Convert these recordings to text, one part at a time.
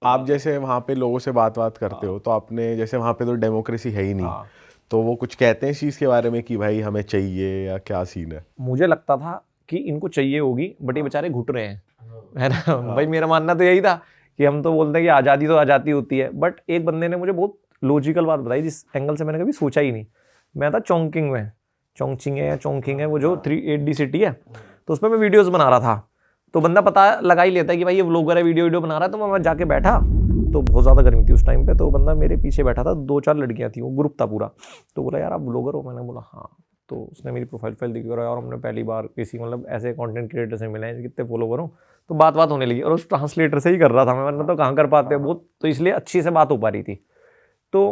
आप जैसे वहाँ पे लोगों से बात करते हो, तो आपने जैसे वहाँ पे तो डेमोक्रेसी है ही नहीं, तो वो कुछ कहते हैं इस चीज़ के बारे में कि भाई हमें चाहिए, या क्या सीन है? मुझे लगता था कि इनको चाहिए होगी, बट ये बेचारे घुट रहे हैं, है ना। भाई मेरा मानना तो यही था कि हम तो बोलते हैं कि आज़ादी तो आज़ादी होती है, बट एक बंदे ने मुझे बहुत लॉजिकल बात बताई जिस एंगल से मैंने कभी सोचा ही नहीं। मैं था चोंगकिंग में, चोंगचिंग है या चोंगकिंग है, वो जो 380 सिटी है, तो उसमें मैं वीडियोस बना रहा था। तो बंदा पता लगा ही लेता है कि भाई ये व्लॉगर है, वीडियो बना रहा है। तो मैं जाके बैठा, तो बहुत ज़्यादा गर्मी थी उस टाइम पे, तो बंदा मेरे पीछे बैठा था, 2-4 लड़कियां थी, वो ग्रुप था पूरा। तो बोला यार आप व्लॉगर हो? मैंने बोला हाँ। तो उसने मेरी प्रोफाइल दिखी और हमने पहली बार किसी मतलब ऐसे कंटेंट क्रिएटर से मिले हैं, कितने फॉलोवर हो। तो बात होने लगी, और उस ट्रांसलेटर से ही कर रहा था मैं, वरना तो कहाँ कर पाते हैं बहुत, तो इसलिए अच्छी से बात हो पा रही थी। तो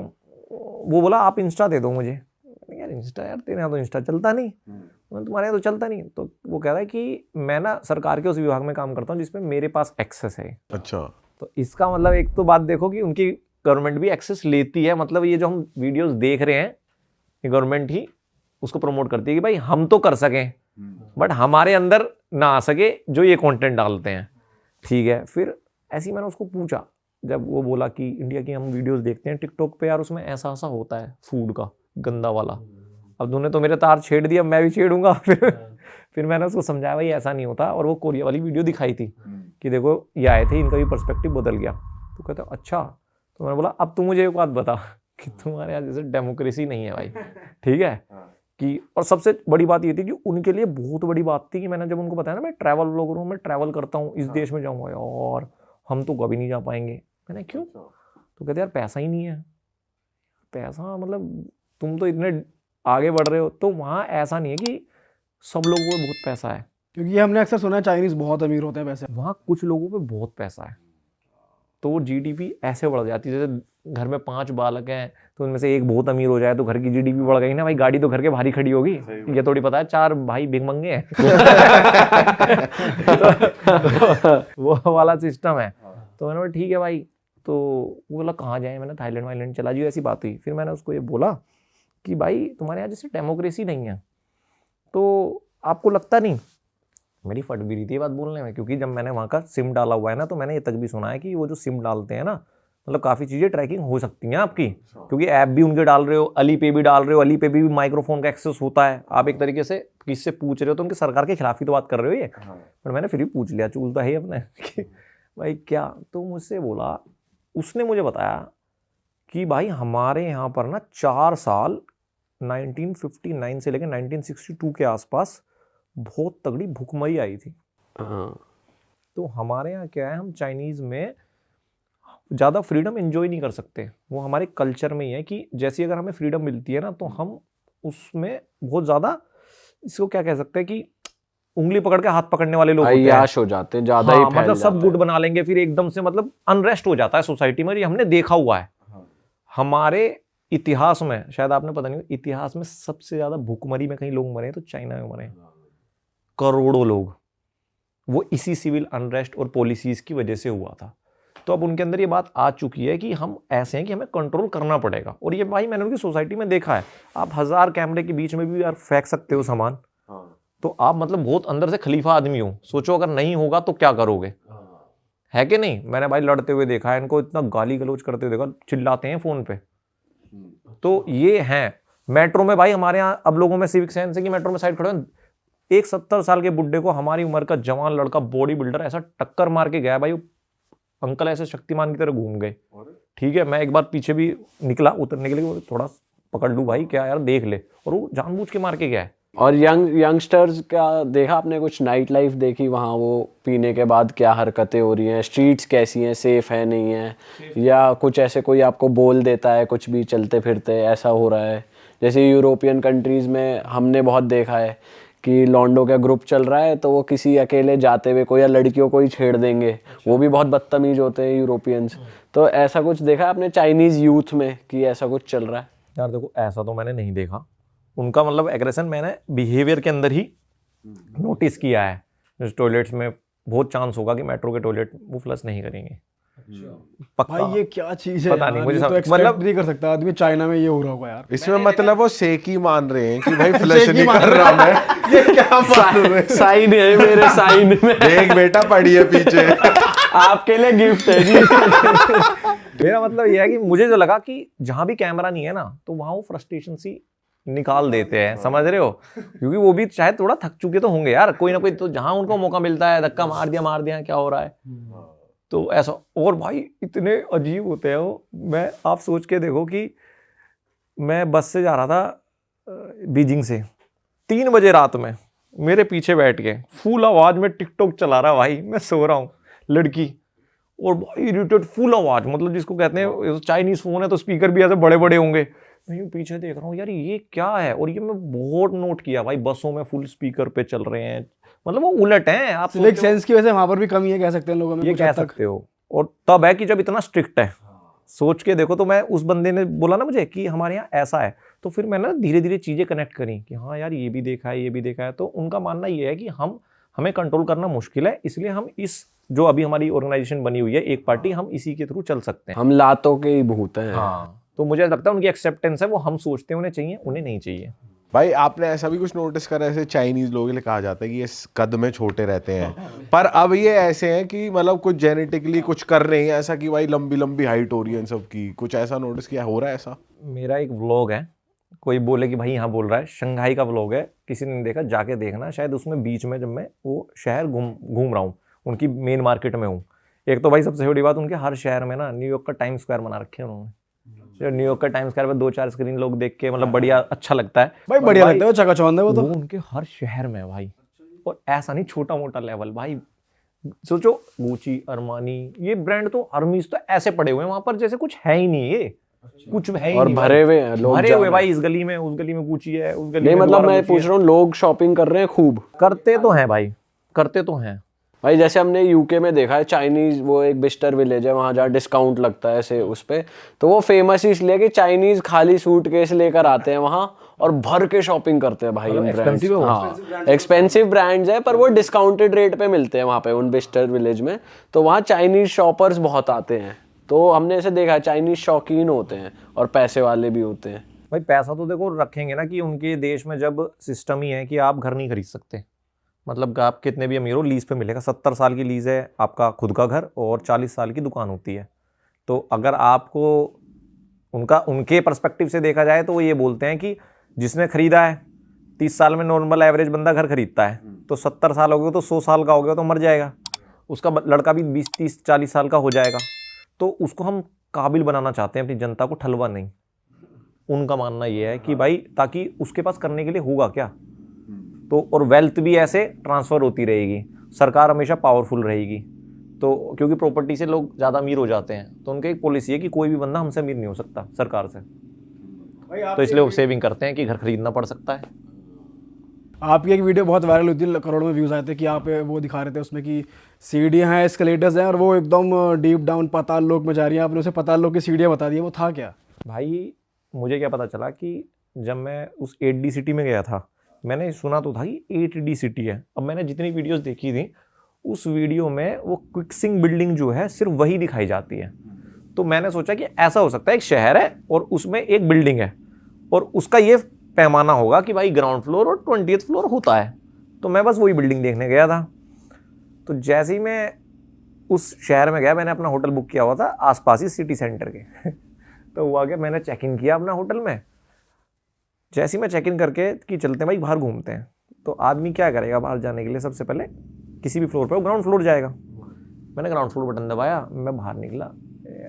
वो बोला आप इंस्टा दे दो मुझे। यार इंस्टा, यार तेरे यहाँ तो इंस्टा चलता नहीं, तुम्हारे यहाँ तो चलता नहीं। तो वो कह रहा है कि मैं ना सरकार के उस विभाग में काम करता हूँ जिसमें मेरे पास एक्सेस है। अच्छा। तो इसका मतलब एक तो बात देखो कि उनकी गवर्नमेंट भी एक्सेस लेती है, मतलब ये जो हम वीडियोस देख रहे हैं, ये गवर्नमेंट ही उसको प्रमोट करती है कि भाई हम तो कर सकें, बट हमारे अंदर ना आ सके जो ये कंटेंट डालते हैं। ठीक है, फिर ऐसे ही मैंने उसको पूछा, जब वो बोला कि इंडिया की हम वीडियोस देखते हैं टिकटॉक पे, यार उसमें ऐसा ऐसा होता है फूड का गंदा वाला। अब तूने तो मेरे तार छेड़ दिया, मैं भी छेड़ूंगा। फिर मैंने उसको समझाया भाई ऐसा नहीं होता, और वो कोरिया वाली वीडियो दिखाई थी कि देखो ये आए थे, इनका भी पर्सपेक्टिव बदल गया। तो कहते अच्छा। तो मैंने बोला अब तू मुझे एक बात बता कि तुम्हारे यहाँ जैसे डेमोक्रेसी नहीं है भाई, ठीक है कि, और सबसे बड़ी बात ये थी कि उनके लिए बहुत बड़ी बात थी कि मैंने जब उनको बताया ना मैं ट्रैवल व्लॉगर हूँ, मैं ट्रैवल करता हूँ, इस देश में जाऊँगा, और हम तो कभी नहीं जा पाएंगे। मैंने क्यों? तो कहते यार पैसा ही नहीं है। पैसा मतलब तुम तो इतने आगे बढ़ रहे हो, तो वहाँ ऐसा नहीं है कि सब लोगों को बहुत पैसा है, क्योंकि हमने अक्सर सुना है चाइनीज बहुत अमीर होते हैं वैसे। वहाँ कुछ लोगों पे बहुत पैसा है। तो जीडीपी ऐसे बढ़ जाती है, जैसे घर में 5 बालक हैं तो उनमें से एक बहुत अमीर हो जाए तो घर की जीडीपी बढ़ गई ना भाई, गाड़ी तो घर के बाहर ही खड़ी होगी। ये थोड़ी पता है 4 भाई भिखमंगे हैं। तो वो वाला सिस्टम है। तो मैंने बोला ठीक है भाई। तो वो बोला कहाँ जाए? मैंने थाईलैंड वाईलैंड चला जाइए, ऐसी बात हुई। फिर मैंने उसको ये बोला कि भाई तुम्हारे यहाँ जैसे डेमोक्रेसी नहीं है, तो आपको लगता नहीं? मेरी फट भी रही थी ये बात बोलने में, क्योंकि जब मैंने वहाँ का सिम डाला हुआ है ना, तो मैंने ये तक भी सुना है कि वो जो सिम डालते हैं ना, मतलब काफ़ी चीज़ें ट्रैकिंग हो सकती हैं आपकी, क्योंकि ऐप भी उनके डाल रहे हो, अली पे भी डाल रहे हो, अली पे भी माइक्रोफोन का एक्सेस होता है। आप एक तरीके से किससे पूछ रहे हो तो उनकी सरकार के खिलाफ ही तो बात कर रहे हो ये। पर मैंने फिर भी पूछ लिया, चूल तो है ही अपने कि भाई क्या। तो मुझसे बोला, उसने मुझे बताया कि भाई हमारे यहाँ पर ना 4 साल 1959 से लेकर 1962 के आसपास बहुत तगड़ी भूखमरी आई थी। तो हमारे यहाँ क्या है, हम चाइनीज़ में ज़्यादा फ्रीडम एंजॉय नहीं कर सकते। वो हमारे कल्चर में ही है कि जैसी अगर हमें फ्रीडम मिलती है ना, तो हम उसमें बहुत ज़्यादा, इसको क्या कह सकते हैं कि उंगली पकड़ के हाथ पकड़ने वाले लोग होते हैं, हो जाते हैं, ज़्यादा ही फैल मतलब सब जाता गुट बना लेंगे, फिर एकदम से मतलब अनरेस्ट हो जाता है सोसाइटी में। ये हमने देखा हुआ है हमारे इतिहास में, शायद आपने पता नहीं, इतिहास में सबसे ज़्यादा भूखमरी में कहीं लोग मरे तो चाइना में मरे, करोड़ों लोग। वो इसी सिविल अनरेस्ट और पॉलिसीज की वजह से हुआ था। तो अब उनके अंदर ये बात आ चुकी है कि हम ऐसे हैं कि हमें कंट्रोल करना पड़ेगा। और ये भाई मैंने उनकी सोसाइटी में देखा है, आप 1000 कैमरे के बीच में भी यार फेंक सकते हो सामान, तो आप मतलब बहुत अंदर से खलीफा आदमी हो। सोचो अगर नहीं होगा तो क्या करोगे, है कि नहीं? मैंने भाई लड़ते हुए देखा है इनको, इतना गाली गलौज करते हुए देखा, चिल्लाते हैं फोन पे। तो ये है मेट्रो में भाई, हमारे यहाँ अब लोगों में सिविक सेंस है कि मेट्रो में साइड खड़े हैं, एक 70 साल के बुड्ढे को हमारी उम्र का जवान लड़का बॉडी बिल्डर ऐसा टक्कर मार के गया भाई, अंकल ऐसे शक्तिमान की तरह घूम गए। ठीक है, मैं एक बार पीछे भी निकला उतरने के लिए, थोड़ा पकड़ लूं भाई क्या यार देख ले, और वो जानबूझ के मार के गया है। और यंगस्टर्स का देखा आपने, कुछ नाइट लाइफ देखी वहाँ, वो पीने के बाद क्या हरकतें हो रही हैं, स्ट्रीट्स कैसी हैं, सेफ है नहीं है, या कुछ ऐसे कोई आपको बोल देता है कुछ भी चलते फिरते ऐसा हो रहा है? जैसे यूरोपियन कंट्रीज़ में हमने बहुत देखा है कि लॉन्डो का ग्रुप चल रहा है तो वो किसी अकेले जाते हुए कोई या लड़कियों को ही छेड़ देंगे, वो भी बहुत बदतमीज होते हैं यूरोपियंस। तो ऐसा कुछ देखा आपने चाइनीज़ यूथ में कि ऐसा कुछ चल रहा है? यार देखो ऐसा तो मैंने नहीं देखा, उनका मतलब एग्रेशन मैंने बिहेवियर के अंदर ही नोटिस किया है। जैसे टॉयलेट्स में बहुत चांस होगा कि मेट्रो के टॉयलेट वो फ्लश नहीं करेंगे, पक्का। भाई ये क्या चीज है पता यार, नहीं, मुझे ये तो मतलब एक्सपेक्ट नहीं कर सकता आदमी चाइना में ये हो रहा होगा यार। इसमें मतलब वो सेक ही मान रहे हैं कि भाई फ्लश नहीं कर रहा मैं, ये क्या मान रहे हैं? साइन है मेरे साइन में। देख बेटा पड़ी है पीछे। आपके लिए गिफ्ट है जी। मेरा मतलब ये है कि मुझे जो लगा कि जहां भी कैमरा नहीं है ना तो वहां वो फ्रस्ट्रेशन सी निकाल देते हैं, समझ रहे हो? क्योंकि वो भी शायद थोड़ा थक चुके तो होंगे यार, कोई ना कोई तो जहां उनको मौका मिलता है धक्का मार दिया क्या हो रहा है, तो ऐसा। और भाई इतने अजीब होते हैं वो, मैं आप सोच के देखो कि मैं बस से जा रहा था बीजिंग से, 3 बजे रात में मेरे पीछे बैठ के फुल आवाज में टिकटॉक चला रहा भाई, मैं सो रहा हूँ, लड़की, और भाई इरिटेट फुल आवाज, मतलब जिसको कहते हैं चाइनीज फोन है तो स्पीकर भी ऐसे बड़े बड़े होंगे। मैं यूं पीछे देख रहा हूँ यार ये क्या है, और ये मैं बहुत नोट किया भाई, बसों में फुल स्पीकर पे चल रहे हैं, मतलब वो उलट हैं। आप सिविक सेंस की वजह से वहां पर भी कमी है कह सकते हैं लोगों में, ये कुछ कह हद तक। सकते हो। और तब है कि जब इतना स्ट्रिक्ट है, सोच के देखो। तो मैं उस बंदे ने बोला ना मुझे कि हमारे यहाँ ऐसा है, तो फिर मैंने धीरे धीरे चीजें कनेक्ट करी कि हाँ यार ये भी देखा है, ये भी देखा है। तो उनका मानना ये है कि हमें कंट्रोल करना मुश्किल है, इसलिए हम इस जो अभी हमारी ऑर्गेनाइजेशन बनी हुई है एक पार्टी, हम इसी के थ्रू चल सकते हैं। हम लातों के ही भूत हैं। हाँ, तो मुझे लगता है उनकी एक्सेप्टेंस है, वो हम सोचते हैं उन्हें चाहिए, उन्हें नहीं चाहिए। भाई आपने ऐसा भी कुछ नोटिस करा, ऐसे चाइनीज लोगों के लिए कहा जाता है कि ये कद में छोटे रहते हैं, पर अब ये ऐसे हैं कि मतलब कुछ जेनेटिकली कुछ कर रहे हैं ऐसा कि भाई लंबी लंबी हाइट हो रही है इन सब की, कुछ ऐसा नोटिस किया, हो रहा है ऐसा? मेरा एक व्लॉग है, कोई बोले कि भाई यहाँ बोल रहा है, शंघाई का व्लॉग है, किसी ने नहीं देखा जाके देखना। शायद उसमें बीच में जब मैं वो शहर घूम रहा हूँ, उनकी मेन मार्केट में हूँ। एक तो भाई सबसे बड़ी बात, उनके हर शहर में ना न्यूयॉर्क का टाइम स्क्वायर बना रखे हैं उन्होंने। न्यूयॉर्क का टाइम स्क्वायर पे 2-4 स्क्रीन लोग देख के मतलब बढ़िया अच्छा लगता है भाई, बढ़िया लगता है वो, चकाचौंध है वो तो। वो उनके हर शहर में भाई, और ऐसा नहीं छोटा मोटा लेवल भाई। सोचो गुची, अरमानी, ये ब्रांड तो, हर्मीज तो ऐसे पड़े हुए हैं वहां पर जैसे कुछ है ही नहीं, ये कुछ है ही और नहीं। भरे हुए हैं लोग, भरे हुए भाई, इस गली में उस गली में गुची है, उस गली नहीं में मतलब दोबारा मैं गुची पूछ है। रहा हूँ, लोग शॉपिंग कर रहे हैं खूब। करते तो हैं भाई, करते तो हैं भाई। जैसे हमने यूके में देखा है, चाइनीज वो एक बिस्टर विलेज है वहाँ जहाँ डिस्काउंट लगता है ऐसे उस पे, तो वो फेमस इसलिए कि चाइनीज खाली सूटकेस लेकर आते हैं वहाँ और भर के शॉपिंग करते हैं भाई। इन ब्रांड्स, हाँ एक्सपेंसिव ब्रांड्स है, पर वो डिस्काउंटेड रेट पे मिलते हैं वहाँ पे उन बिस्टर विलेज में, तो वहाँ चाइनीज शॉपर्स बहुत आते हैं। तो हमने ऐसे देखा है, चाइनीज शौकीन होते हैं और पैसे वाले भी होते हैं। भाई। पैसा तो देखो रखेंगे ना, कि उनके देश में जब सिस्टम ही है कि आप घर नहीं खरीद सकते, मतलब आप कितने भी अमीर हो लीज पे मिलेगा। 70 साल की लीज है आपका खुद का घर, और 40 साल की दुकान होती है। तो अगर आपको उनके पर्सपेक्टिव से देखा जाए तो वो ये बोलते हैं कि जिसने खरीदा है 30 साल में, नॉर्मल एवरेज बंदा घर खरीदता है, तो 70 साल हो गए तो 100 साल का हो गया तो मर जाएगा, उसका लड़का भी 20, 30, 40 साल का हो जाएगा। तो उसको हम काबिल बनाना चाहते हैं अपनी जनता को, ठलवा नहीं। उनका मानना ये है कि भाई ताकि उसके पास करने के लिए होगा क्या, तो और वेल्थ भी ऐसे ट्रांसफ़र होती रहेगी, सरकार हमेशा पावरफुल रहेगी। तो क्योंकि प्रॉपर्टी से लोग ज़्यादा अमीर हो जाते हैं, तो उनकी एक पॉलिसी है कि कोई भी बंदा हमसे अमीर नहीं हो सकता सरकार से, तो इसलिए वो सेविंग करते हैं कि घर खरीदना पड़ सकता है। आपकी एक वीडियो बहुत वायरल हुई थी, करोड़ों में व्यूज आए थे, कि आप वो दिखा रहे थे उसमें कि सीढ़ियाँ हैं, एस्केलेटर्स हैं, और वो एकदम डीप डाउन पाताल लोक में जा रही हैं। आपने उसे पाताल लोक की सीढ़ियाँ बता दी, वो था क्या? भाई मुझे क्या पता चला कि जब मैं उस 8D सिटी में गया था, मैंने सुना तो था कि 8D सिटी है। अब मैंने जितनी वीडियोस देखी थी, उस वीडियो में वो क्विक्सिंग बिल्डिंग जो है सिर्फ वही दिखाई जाती है। तो मैंने सोचा कि ऐसा हो सकता है, एक शहर है और उसमें एक बिल्डिंग है, और उसका ये पैमाना होगा कि भाई ग्राउंड फ्लोर और 20th फ्लोर होता है। तो मैं बस वही बिल्डिंग देखने गया था। तो जैसे ही मैं उस शहर में गया, मैंने अपना होटल बुक किया हुआ था आसपास ही सिटी सेंटर के तो हुआ क्या, मैंने चेक इन किया अपना होटल में। जैसे ही मैं चेक इन करके कि चलते हैं भाई बाहर घूमते हैं, तो आदमी क्या करेगा बाहर जाने के लिए, सबसे पहले किसी भी फ्लोर पे वो ग्राउंड फ्लोर जाएगा। मैंने ग्राउंड फ्लोर बटन दबाया, मैं बाहर निकला,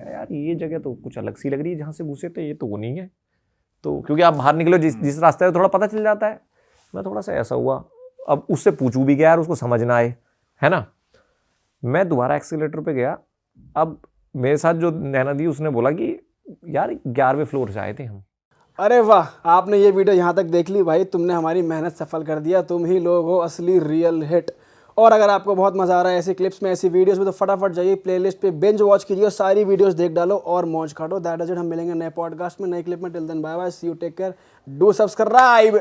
यार ये जगह तो कुछ अलग सी लग रही है, जहाँ से घुसे थे ये तो वो नहीं है। तो क्योंकि आप बाहर निकलो जिस रास्ते से थोड़ा पता चल जाता है, मैं थोड़ा सा ऐसा हुआ। अब उससे पूछूं भी क्या यार, उसको समझ ना आए, है ना। मैं दोबारा एक्सीलेटर पे गया। अब मेरे साथ जो नैना दी, उसने बोला कि यार 11वें फ्लोर से आए थे हम। अरे वाह, आपने ये वीडियो यहाँ तक देख ली भाई, तुमने हमारी मेहनत सफल कर दिया। तुम ही लोग हो असली रियल हिट। और अगर आपको बहुत मज़ा आ रहा है ऐसी क्लिप्स में, ऐसी वीडियोस में, तो फटाफट जाइए प्लेलिस्ट पे, बिंज वॉच कीजिए और सारी वीडियोस देख डालो और मौज काटो। That is it. हम मिलेंगे नए पॉडकास्ट में, नई क्लिप में। Till then bye bye, see you, take care, do subscribe.